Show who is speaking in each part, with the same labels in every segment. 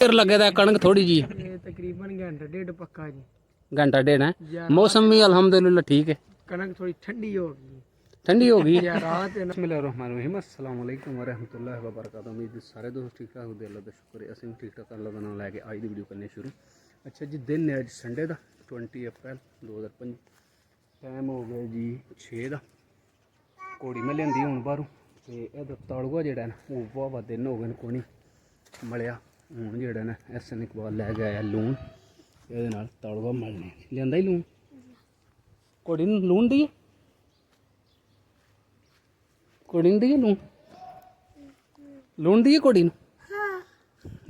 Speaker 1: चिर लगे दा कणक थोड़ी जी
Speaker 2: तकरीबन घंटा डेढ़ पक्का जी।
Speaker 1: घंटा डेढ़ है। मौसम भी अल्हम्दुलिल्लाह ठीक है।
Speaker 2: कणक थोड़ी ठंडी हो गई या रात है ना।
Speaker 1: बिस्मिल्लाहिर्रहमानिर्रहीम अस्सलाम वालेकुम व रहमतुल्लाहि व बरकातहू। उम्मीद सारे दोस्त ठीक ठाक होंगे। अल्लाह दा शुक्र है असीं ठीक ठाक। अल्लाह दा नाम लैके अज दी वीडियो करने शुरू। अच्छा जी, दिन है अज संडे का 20 अप्रैल 2025। टाइम हो गया जी 6 का। घोड़ी मैं लियांदी हूँ बाहरों तो यह तालुआ जोड़ा ना वो वाह दिन हो गए कोई नहीं मलिया। हूँ जोड़ा ना एहसन इकबाल लैके आया लून, ये तालुआ मलने लिया ही लून। घोड़ी लून दी घोड़ी दी लून लून दी घोड़ी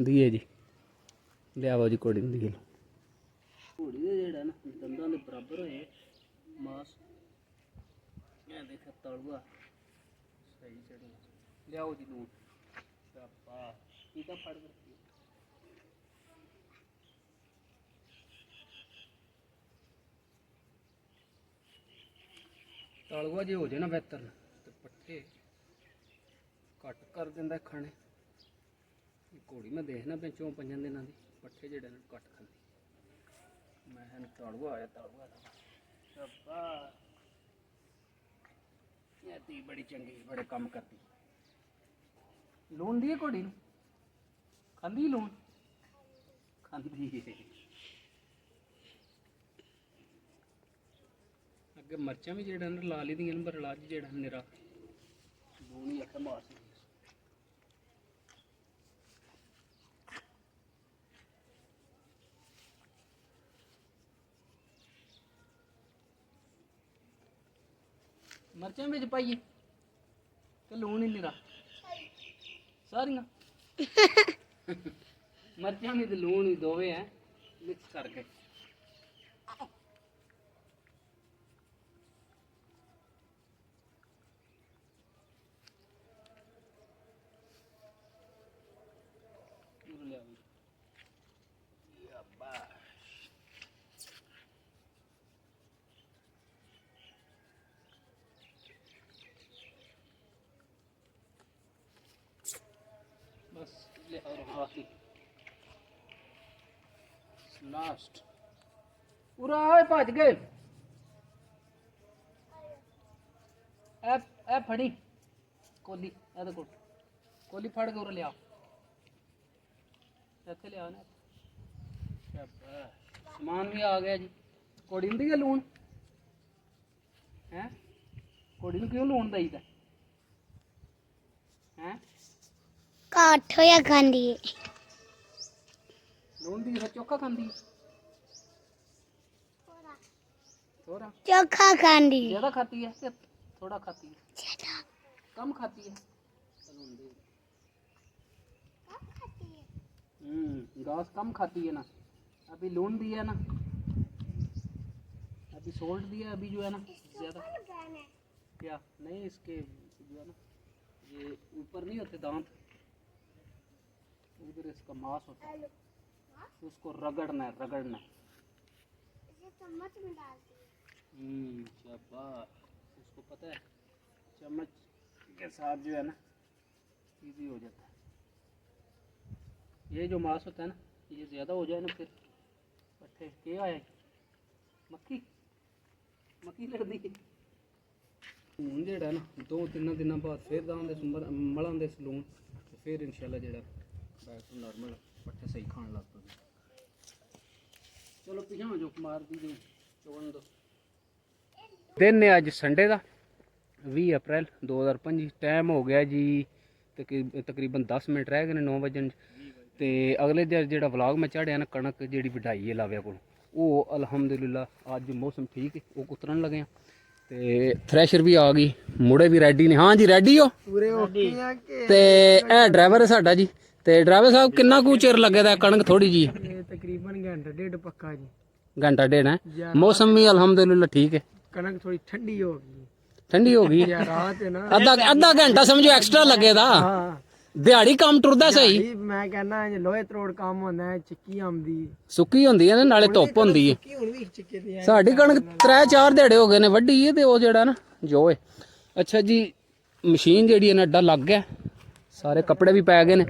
Speaker 1: दिए जी। लियाओ जी घोड़ी दी लून। घोड़ी जोड़ा ना दंदा के बराबर होए मास देखा तालुआ सही चढ़ लियाओ जी लून। फड़ तालुआ जो हो जाए ना बेहतर तो पट्ठे घट कर दिंदा खाने। घोड़ी मैं देखना पे 4-5 दिनों की पट्ठे जोड़े घट खाती। मैं तालुआ आया तालुआ धी बड़ी चंगी बड़े काम करती। लून दी घोड़ी खांदी लून खांदी। अगे मर्चां भी जेड़ा ला ली दियां पर लाज जेड़ा निरा लून ही आखा मार। मर्चां बिच पाइए ते लून ही निरा सारियां मर्चां भी ते लून ही दोवे हैं मिक्स करके। बस ले और हाथी लास्ट पूरा आए भज गए। ए फड़ी कोली ए को कोली फड़ के उरे लिया इत्थे लिया ना। समान भी आ गया जी। घोड़ी होंदी है लून है। घोड़ी क्यों लून दईदा है?
Speaker 3: काठ होया खांदी
Speaker 1: लून दी चोखा खांदी थोड़ा
Speaker 3: चोखा खांदी
Speaker 1: ज्यादा खाती है या थोड़ा खाती है? कम खाती है। घास कम खाती है ना। अभी लून दिया ना, अभी सोल्ट दिया, अभी जो है ना ज्यादा क्या नहीं। इसके जो है ना ये ऊपर नहीं होते दांत, उधर इसका मांस होता है तो उसको रगड़ना है रगड़ना है।
Speaker 3: चम्मच में डालती है।
Speaker 1: शाबाश। उसको पता है चम्मच के साथ जो है ना इजी हो जाता है। ये जो मांस होता है ना ये ज़्यादा हो जाए ना फिर पट्ठे क्या आए मक्खी मक्खी लगती। हूँ जोड़ा ना 2-3 दिन बाद फिर दांदे मलांदे लून फिर इंशाल्लाह जोड़ा बैक टू नॉर्मल पट्ठे सही खान लग पे। चलो पिछा जो मार दी जो चोन दो। दिन है अज संडे का 20 अप्रैल 2025। टाइम हो गया जी तकरीबन 10 मिनट रह गए 9 बजन। तो अगले दिन जो व्लॉग मैं चाढ़िया ना कणक जी वढाई है लाव्या को वो अल्हम्दुलिल्लाह अज मौसम ठीक है वो कुतरन लगे। तो थ्रैशर भी आ गई मुड़े भी रेडी ने। हाँ जी रेडी हो तो ड्राइवर है साडा जी। तो ड्राइवर साहब कितना कु चिर लगे दा कणक थोड़ी जी?
Speaker 2: तकरीबन घंटा डेढ़ पक्का जी।
Speaker 1: घंटा डेढ़ है। मौसम भी अल्हम्दुलिल्लाह ठीक है।
Speaker 2: कणक थोड़ी ठंडी हो गई
Speaker 1: ठंडी हो गई
Speaker 2: रात है ना।
Speaker 1: अद्धा घंटा समझो एक्स्ट्रा लगे दा। दिहाड़ी काम टुरदा सही।
Speaker 2: मैं कहना लोहे तरोड़ काम होंदा है। चिक्की आंदी
Speaker 1: सुक्की होंदी है नाले धुप्प होंदी है। साडी कणक 3-4 दिहाड़े हो गए ने वड्डी है ते ओ जेड़ा ना जो है। अच्छा जी मशीन जेड़ी है ना अड्डा लग गया ਸਾਰੇ ਕੱਪੜੇ ਵੀ ਪੈ ਗਏ ਨੇ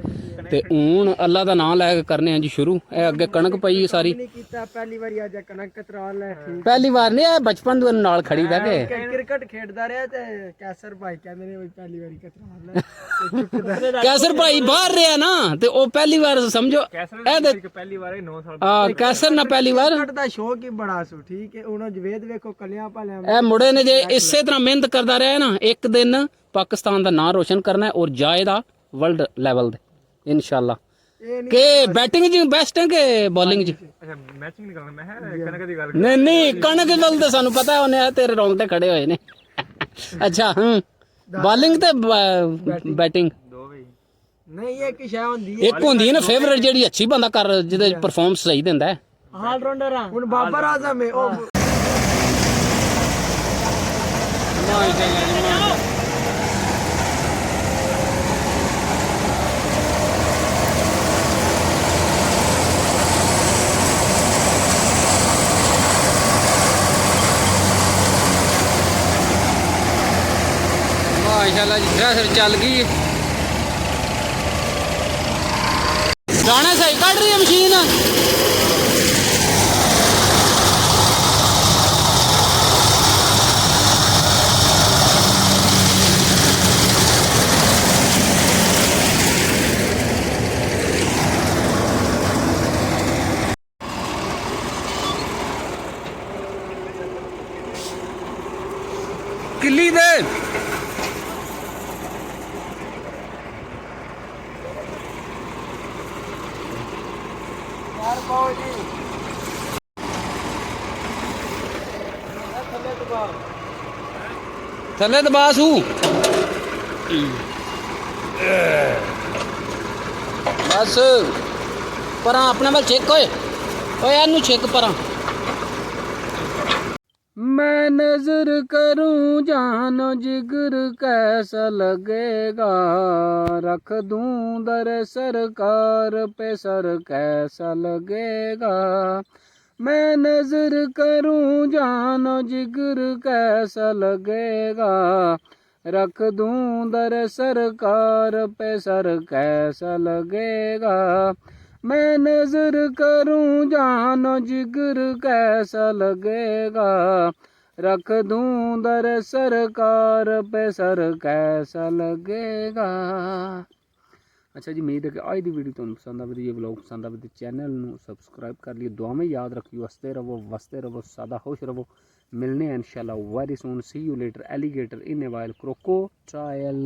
Speaker 1: ਤੇ ਹੁਣ ਅੱਲਾ ਦਾ ਨਾਮ ਲੈ ਕੇ ਕਰਨੇ ਆ ਜੀ ਸ਼ੁਰੂ। ਇਹ ਅੱਗੇ ਕਣਕ ਪਈ ਸਾਰੀ।
Speaker 2: ਨਹੀਂ ਕੀਤਾ ਪਹਿਲੀ ਵਾਰੀ ਅੱਜ ਕਣਕ ਕਤਰਾ ਲੈ ਠੀਕ
Speaker 1: ਪਹਿਲੀ ਵਾਰ ਨਹੀਂ, ਇਹ ਬਚਪਨ ਤੋਂ ਨਾਲ ਖੜੀ ਦਾ ਕਿ
Speaker 2: ਕ੍ਰਿਕਟ ਖੇਡਦਾ ਰਿਹਾ ਤੇ ਕੈਸਰ ਭਾਈ ਕਹਿੰਦੇ ਨੇ ਵੀ ਪਹਿਲੀ ਵਾਰੀ ਕਤਰਾ ਲੈ
Speaker 1: ਕੈਸਰ ਭਾਈ ਬਾਹਰ ਰਿਹਾ ਨਾ ਤੇ ਉਹ ਪਹਿਲੀ ਵਾਰ ਸਮਝੋ ਇਹਦੇ
Speaker 2: ਪਹਿਲੀ ਵਾਰ 9 ਸਾਲ
Speaker 1: ਆ ਕੈਸਰ ਨਾ ਪਹਿਲੀ ਵਾਰ।
Speaker 2: ਕ੍ਰਿਕਟ ਦਾ ਸ਼ੌਕ ਹੀ ਬੜਾ ਸੂ ਠੀਕ ਹੈ। ਉਹਨਾਂ ਜਵੇਦ ਵੇਖੋ ਕੱਲਿਆਂ ਭਾਲਿਆਂ
Speaker 1: ਇਹ ਮੁੰਡੇ ਨੇ ਜੇ ਇਸੇ ਤਰ੍ਹਾਂ ਮਿਹਨਤ ਕਰਦਾ ਰਿਹਾ ਨਾ, ਇੱਕ ਦਿਨ ਪਾਕਿਸਤਾਨ ਦਾ ਨਾਂ ਰੋਸ਼ਨ ਕਰਨਾ ਹੈ ਔਰ ਜਾਏਗਾ ਵਰਲਡ ਲੈਵਲ ਤੇ ਇਨਸ਼ਾਅੱਲਾ। ਕਿ ਬੈਟਿੰਗ ਚ ਬੈਸਟ ਹੈ ਕਿ ਬੋਲਿੰਗ ਚ?
Speaker 2: ਅੱਛਾ ਮੈਚਿੰਗ ਨਹੀਂ ਕਰਨਾ, ਮੈਂ ਕਣਕ ਦੀ ਗੱਲ
Speaker 1: ਨਹੀਂ ਨਹੀਂ, ਕਣਕ ਵੱਲ ਤਾਂ ਸਾਨੂੰ ਪਤਾ ਹੈ, ਉਹਨੇ ਤੇਰੇ ਰੌਂਗਟੇ ਖੜੇ ਹੋਏ ਨੇ। ਅੱਛਾ ਬੋਲਿੰਗ ਤੇ ਬੈਟਿੰਗ
Speaker 2: ਦੋ ਵੀ ਨਹੀਂ, ਇੱਕ ਸ਼ੈ ਹੁੰਦੀ ਹੈ,
Speaker 1: ਇੱਕ ਹੁੰਦੀ ਹੈ ਨਾ ਫੇਵਰੇਟ ਜਿਹੜੀ ਅੱਛੀ ਬੰਦਾ ਕਰ ਜਿਹਦੇ ਪਰਫਾਰਮੈਂਸ ਸਹੀ ਦਿੰਦਾ ਹੈ।
Speaker 2: ਆਲ ਰਾਉਂਡਰ ਆ। ਹੁਣ ਬਾਬਰ ਆਜ਼ਮ ਹੈ ਉਹ
Speaker 1: ਮਾਸ਼ਾਅੱਲਾ ਜੀ ਫਿਰ ਚੱਲ ਗਈ। ਦਾਣੇ ਸਹੀ ਕੱਢ ਰਹੀ ਹੈ ਮਸ਼ੀਨ। ਕਿੱਲੀ ਦੇ
Speaker 2: ਯਾਰ ਪਾਓ ਜੀ ਥੱਲੇ ਦਬਾ
Speaker 1: ਥੱਲੇ ਦਬਾਸੂ ਬਸ ਪਰਾਂ ਆਪਣੇ ਵੱਲ ਛੇਕ ਓਏ ਓਏ ਇਹਨੂੰ ਛੇਕ ਪਰਾਂ। मैं नजर करूं जानो जिगर कैसा लगेगा, रख दूं दर सरकार पे सर कैसा लगेगा। मैं नजर करूं जानो जिगर कैसा लगेगा, रख दूं दर सरकार पे सर कैसा लगेगा। मैं नजर करूं जानो जिगर कैसा लगेगा, रख दूं दर सरकार पे सर कैसा लगेगा। अच्छा जी, उम्मीद है कि आज की वीडियो तुम पसंद आवे, ये ब्लॉग पसंद आवे तो चैनल ਨੂੰ सब्सक्राइब कर लियो। दुआ में याद रखियो, हंसते रहो वसते रहो सदा खुश रहो। मिलने हैं इंशाल्लाह very soon. See you later alligator in a while crocodile.